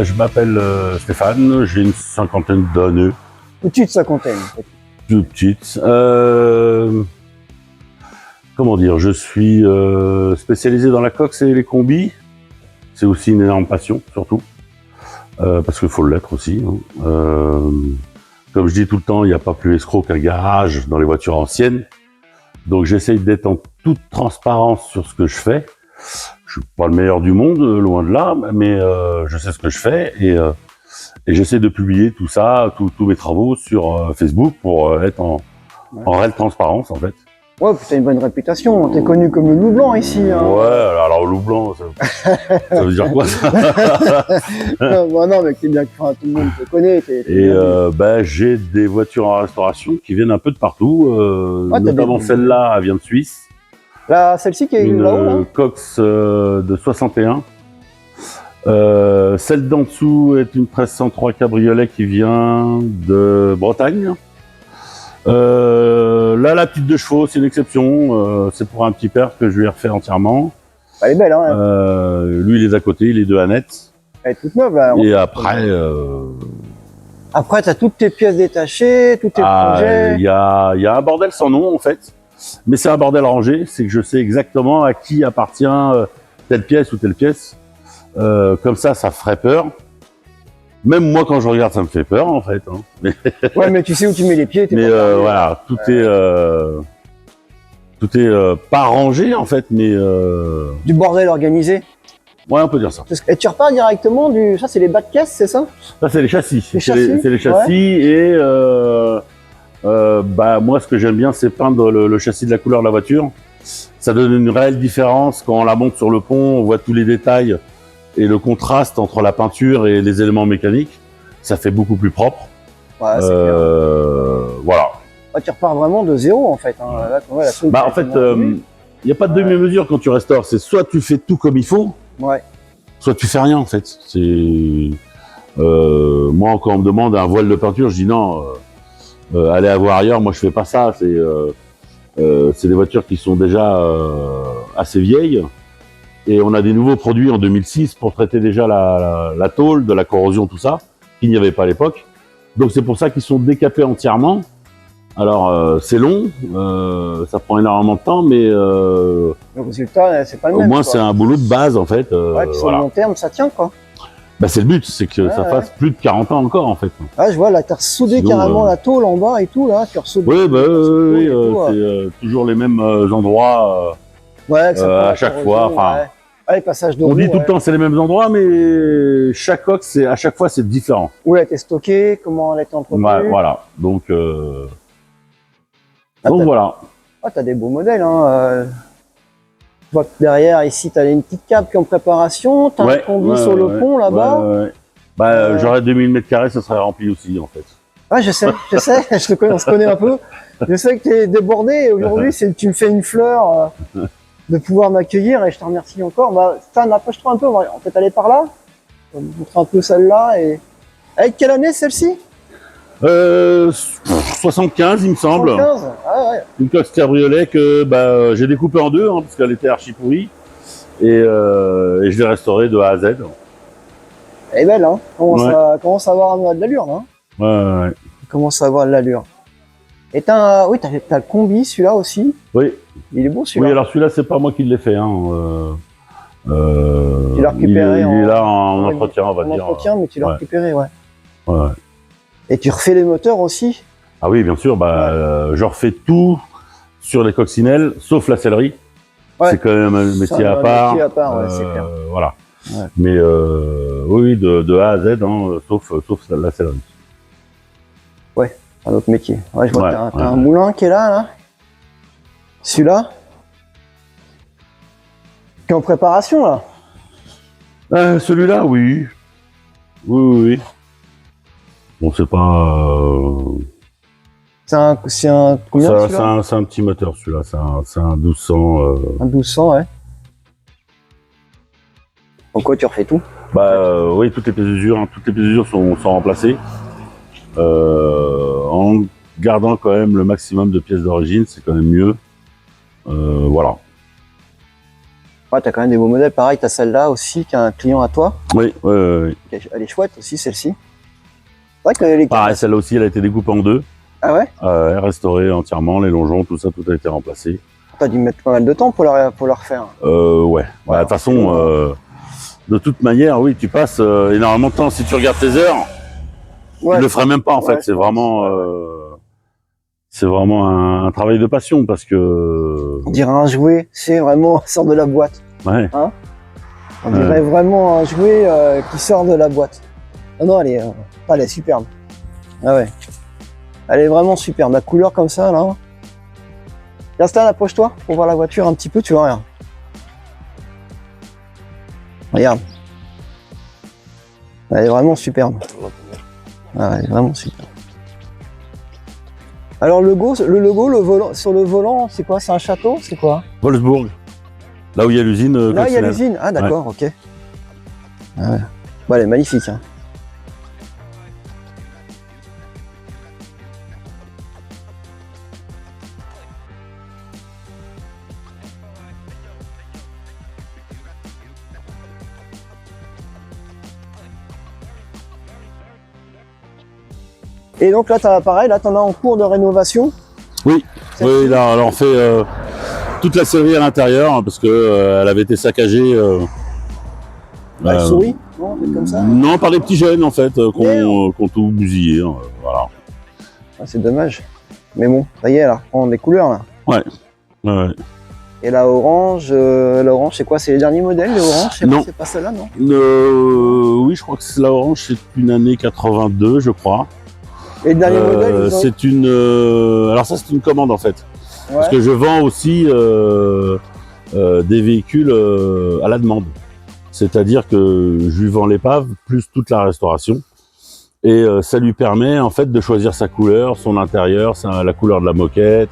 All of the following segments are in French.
Je m'appelle Stéphane, j'ai une cinquantaine d'années. Petite cinquantaine. Toute petite. Comment dire, je suis spécialisé dans la coque et les combis. C'est aussi une énorme passion, surtout. Parce qu'il faut l'être aussi. Comme je dis tout le temps, il n'y a pas plus escroc qu'un garage dans les voitures anciennes. Donc j'essaye d'être en toute transparence sur ce que je fais. Je suis pas le meilleur du monde, loin de là, mais je sais ce que je fais et j'essaie de publier tout ça, tous mes travaux sur Facebook pour être en réelle transparence en fait. Ouais, t'as une bonne réputation, t'es connu comme le loup blanc ici. Hein. Ouais, alors loup blanc, ça veut dire quoi ça? Non, mais t'es bien, enfin, tout le monde te connaît. J'ai des voitures en restauration qui viennent un peu de partout, notamment celle-là, elle vient de Suisse. Là, celle-ci qui est là-haut, là. Une Cox de 61. Celle d'en dessous est une 1303 cabriolet qui vient de Bretagne. Là, la petite 2 chevaux, c'est une exception. C'est pour un petit père que je lui ai refait entièrement. Elle est belle, hein. Lui, il est à côté, il est de Annette. Elle est toute neuve, là. Et après... Après, t'as toutes tes pièces détachées, tous tes projets. Il y a un bordel sans nom, en fait. Mais c'est un bordel rangé, c'est que je sais exactement à qui appartient telle pièce ou telle pièce. Comme ça ferait peur. Même moi, quand je regarde, ça me fait peur, en fait. Hein. Ouais, mais tu sais où tu mets les pieds. Mais voilà, tout est pas rangé, en fait, mais... Du bordel organisé. Ouais, on peut dire ça. Et tu repars directement du... Ça, c'est les bas de caisse, c'est ça? Ça, c'est les châssis. C'est les châssis ouais. et... moi, ce que j'aime bien, c'est peindre le châssis de la couleur de la voiture. Ça donne une réelle différence. Quand on la monte sur le pont, on voit tous les détails et le contraste entre la peinture et les éléments mécaniques. Ça fait beaucoup plus propre. Ouais, voilà. Ouais, tu repars vraiment de zéro, en fait. Hein. Là, en fait, il n'y a pas de demi-mesure quand tu restaures. C'est soit tu fais tout comme il faut, soit tu fais rien, en fait. Moi, quand on me demande un voile de peinture, je dis non. Allez à voir ailleurs, moi je fais pas ça, c'est des voitures qui sont déjà assez vieilles et on a des nouveaux produits en 2006 pour traiter déjà la tôle, de la corrosion, tout ça, qu'il n'y avait pas à l'époque. Donc c'est pour ça qu'ils sont décapés entièrement. Alors c'est long, ça prend énormément de temps, mais le résultat, c'est pas le même. Au moins c'est un boulot de base en fait. Puis sur le long terme, ça tient quoi. C'est le but, c'est que ça fasse plus de 40 ans encore en fait. Ah, je vois, là, t'as ressoudé carrément la tôle en bas et tout, là, tu ressoudes. Oui, c'est toujours les mêmes endroits à chaque fois. Enfin, les passages de on dit tout le temps c'est les mêmes endroits, mais chaque coque, à chaque fois, c'est différent. Où elle était stockée, comment elle était entretenue. Voilà, donc voilà. Ah, t'as des beaux modèles, hein. Je vois que derrière, ici, tu as une petite cave qui est en préparation, tu as un combi sur le pont là-bas. J'aurais 2000 m², ça serait rempli aussi en fait. Ouais, je sais, on se connaît un peu. Je sais que tu es débordé et aujourd'hui, tu me fais une fleur de pouvoir m'accueillir et je te remercie encore. Stan, approche-toi un peu, on va peut-être aller par là. On va vous montrer un peu celle-là. Avec quelle année celle-ci 75, il me semble. 75 ouais. Une Cox cabriolet que j'ai découpée en deux, parce qu'elle était archi pourrie. Et je l'ai restaurée de A à Z. Elle est belle, hein. Commence à avoir de l'allure, hein. Ouais. Commence à avoir de l'allure. Et t'as le combi, celui-là aussi. Oui. Il est beau celui-là. Oui, alors celui-là, c'est pas moi qui l'ai fait. Tu l'as récupéré il est là en entretien, on va dire. En entretien, mais tu l'as récupéré, ouais. Ouais. Et tu refais les moteurs aussi? Ah oui, bien sûr. Je refais tout sur les coccinelles, sauf la sellerie. Ouais. C'est quand même un métier à part. C'est clair. Voilà. Ouais. Mais oui, de A à Z, sauf la sellerie. Ouais, un autre métier. Ouais, je vois que t'as un moulin qui est là. Celui-là qui est en préparation, là. Celui-là, oui. Oui. Bon, c'est pas... C'est un combien c'est un petit moteur, celui-là. C'est un 1200. Un 1200, ouais. Pourquoi tu refais tout? Oui, toutes les pièces d'usure sont remplacées. En gardant quand même le maximum de pièces d'origine, c'est quand même mieux. Voilà. Ouais, t'as quand même des beaux modèles. Pareil, t'as celle-là aussi, qui a un client à toi. Oui, oui. Elle est chouette aussi, celle-ci. C'est vrai que les... Pareil, celle-là aussi, elle a été découpée en deux. Ah ouais? Restaurée entièrement, les longeons, tout ça, tout a été remplacé. T'as dû mettre pas mal de temps pour la refaire. Ouais. De toute façon, de toute manière, oui, tu passes énormément de temps. Si tu regardes tes heures, Ouais, tu le ferais même pas, en fait. C'est vraiment un travail de passion, parce que... on dirait un jouet, c'est vraiment sort de la boîte. Ouais. Hein, on dirait vraiment un jouet qui sort de la boîte. Ah non, elle est superbe. Ah ouais. Elle est vraiment superbe. La couleur comme ça, là. Gaston, approche-toi pour voir la voiture un petit peu, tu vois rien. Regarde. Elle est vraiment superbe. Ah, elle est vraiment superbe. Alors le logo, le volant, sur le volant, c'est quoi? C'est un château? C'est quoi? Wolfsburg. Là où il y a l'usine. Là, il y a l'usine. Ah d'accord, ok. Ah ouais. Bon, elle est magnifique. Hein. Et donc là, t'as pareil, là, t'en as en cours de rénovation. Oui, oui, là, on fait toute la sellerie à l'intérieur, hein, parce que elle avait été saccagée. Elle sourit, non, comme ça. Non, par les petits jeunes, en fait, qu'on tout bousillé. Voilà. Ah, c'est dommage. Mais bon, ça y est, elle reprend des couleurs là. Ouais. Ouais. Et la orange, c'est quoi? C'est les derniers modèles, les oranges? Non. C'est pas celle-là, non? Oui, je crois que la orange, c'est une année 82, je crois. Les derniers modèles, c'est une. Alors ça, c'est une commande en fait, ouais. Parce que je vends aussi des véhicules à la demande. C'est-à-dire que je lui vends l'épave plus toute la restauration, et ça lui permet en fait de choisir sa couleur, son intérieur, la couleur de la moquette,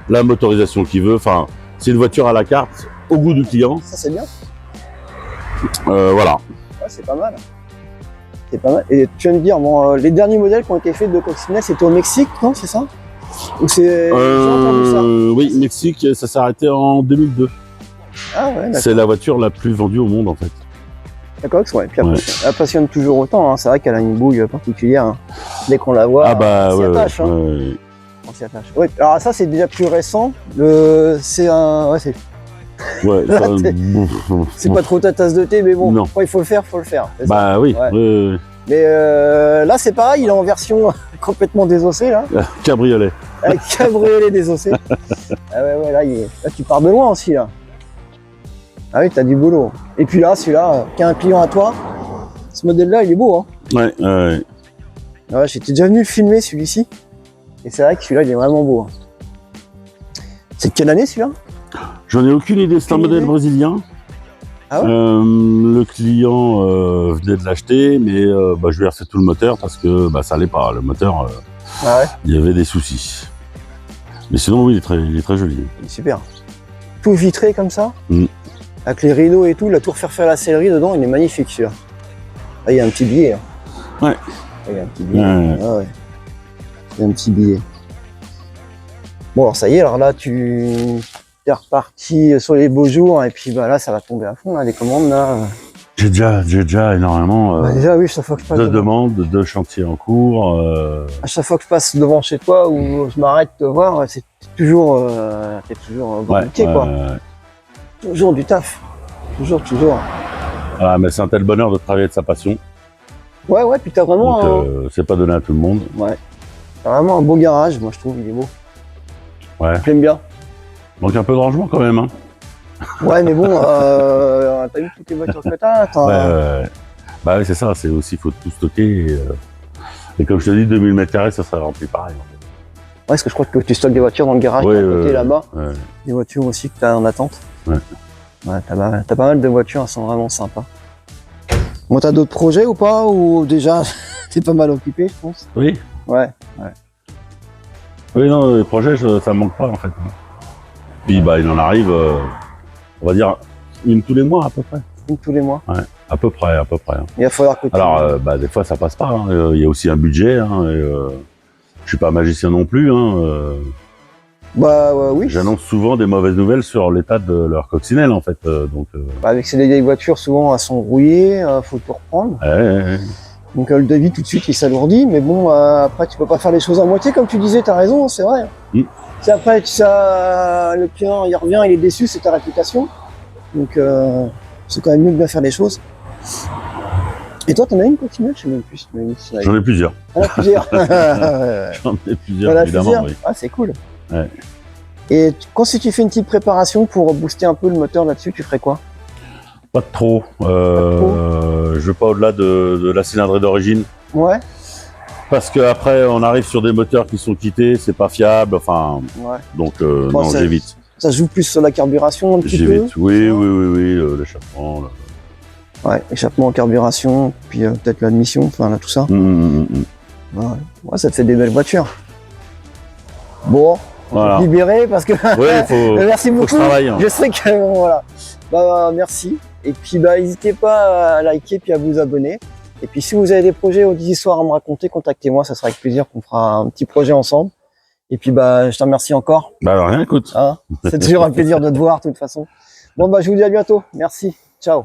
la motorisation qu'il veut. Enfin, c'est une voiture à la carte, au goût du client. Ça c'est bien. Voilà. Ouais, c'est pas mal. C'est pas mal. Et tu viens de dire, bon, les derniers modèles qui ont été faits de Coccinelle, c'était au Mexique, non? C'est ça? Ou c'est... J'ai entendu ça. Oui, Mexique, ça s'est arrêté en 2002. Ah ouais, d'accord. C'est la voiture la plus vendue au monde en fait. D'accord, ouais. Puis après, elle passionne toujours autant. Hein. C'est vrai qu'elle a une bouille particulière. Hein. Dès qu'on la voit, on s'y attache. Hein. On s'y attache. Ouais. Alors ça, c'est déjà plus récent. C'est un... Ouais, c'est... Ouais, c'est pas trop ta tasse de thé, mais bon, quand il faut le faire, faut le faire. Bah oui. Ouais. Mais là, c'est pareil, il est en version complètement désossée, là. Cabriolet. Avec cabriolet désossé. Ah ouais, là, tu pars de loin aussi, là. Ah oui, t'as du boulot. Et puis là, celui-là, qui a un client à toi, ce modèle-là, il est beau, hein. Ouais. Ouais, j'étais déjà venu le filmer, celui-ci. Et c'est vrai que celui-là, il est vraiment beau. Hein. C'est de quelle année, celui-là? J'en ai aucune idée, c'est un modèle brésilien. Ah ouais. Le client venait de l'acheter, mais je lui ai refait tout le moteur parce que ça allait pas. Le moteur, il y avait des soucis. Mais sinon, oui, il est très joli. Super. Tout vitré comme ça, avec les rideaux et tout, la tour faire la sellerie dedans, il est magnifique celui-là. Ah, il y a un petit billet. Hein. Ouais. Ah, il y a un petit billet. Ah, ouais. Il y a un petit billet. Bon, alors ça y est, alors là, tu es reparti sur les beaux jours, et puis là, ça va tomber à fond, là, les commandes, là. J'ai déjà énormément déjà, oui, chaque fois que je passe de demandes, de chantiers en cours. À chaque fois que je passe devant chez toi, ou je m'arrête de te voir, c'est toujours, t'es toujours compliqué, quoi. Toujours du taf. Toujours. Voilà, mais c'est un tel bonheur de travailler de sa passion. Ouais, puis t'as vraiment... Donc, c'est pas donné à tout le monde. Ouais. T'as vraiment un beau garage, moi, je trouve, il est beau. Ouais. J'aime bien. Donc un peu de rangement quand même, hein. Ouais, mais bon, t'as vu toutes les voitures que t'as, Ouais. Bah oui, c'est ça, c'est aussi, il faut tout stocker. Et comme je te dis, 2000 m², ça serait rempli pareil. En fait. Ouais, parce que je crois que tu stockes des voitures dans le garage, à côté là-bas. Ouais. Des voitures aussi que t'as en attente. Ouais, t'as pas mal de voitures, elles sont vraiment sympas. Bon, t'as d'autres projets ou pas? Ou déjà, t'es pas mal occupé, je pense? Oui. Ouais. Oui, non, les projets, ça me manque pas en fait. Puis il en arrive, on va dire, une tous les mois à peu près. Une tous les mois? Ouais, à peu près. Hein. Il va falloir que tu... Alors, des fois ça passe pas, hein. Il y a aussi un budget, hein, et, je suis pas magicien non plus, hein. Bah oui. J'annonce souvent des mauvaises nouvelles sur l'état de leur coccinelle, en fait. Bah, avec ces vieilles voitures, souvent elles sont rouillées, faut tout reprendre. Ouais. Donc le devis tout de suite il s'alourdit, mais bon après tu peux pas faire les choses à moitié comme tu disais, t'as raison, c'est vrai. Si après le client il revient, il est déçu, c'est ta réputation. Donc c'est quand même mieux de bien faire les choses. Et toi, t'en as une coccinelle? Je sais même plus si tu m'as dit. J'en ai plusieurs. Ah, plusieurs. J'en ai plusieurs, évidemment. Oui. Ah, c'est cool. Ouais. Et si tu fais une petite préparation pour booster un peu le moteur là-dessus, tu ferais quoi? Pas de trop. Je vais pas au-delà de la cylindrée d'origine. Ouais. Parce qu'après, on arrive sur des moteurs qui sont quittés, c'est pas fiable. Enfin, ouais. Donc non, j'évite. Ça joue plus sur la carburation un petit peu. J'évite. Oui, l'échappement. Ouais, échappement, carburation, puis peut-être l'admission, enfin là tout ça. Ouais, ça te fait des belles voitures. Bon, voilà. Libéré parce que. Oui, merci beaucoup. Faut que je travaille, hein. Je sais que bon, voilà. Bah merci. Et puis n'hésitez pas à liker puis à vous abonner. Et puis si vous avez des projets ou des histoires à me raconter, contactez-moi, ça sera avec plaisir qu'on fera un petit projet ensemble. Et puis je te remercie encore. Bah rien, écoute. Hein, c'est toujours un plaisir de te voir de toute façon. Bon je vous dis à bientôt. Merci. Ciao.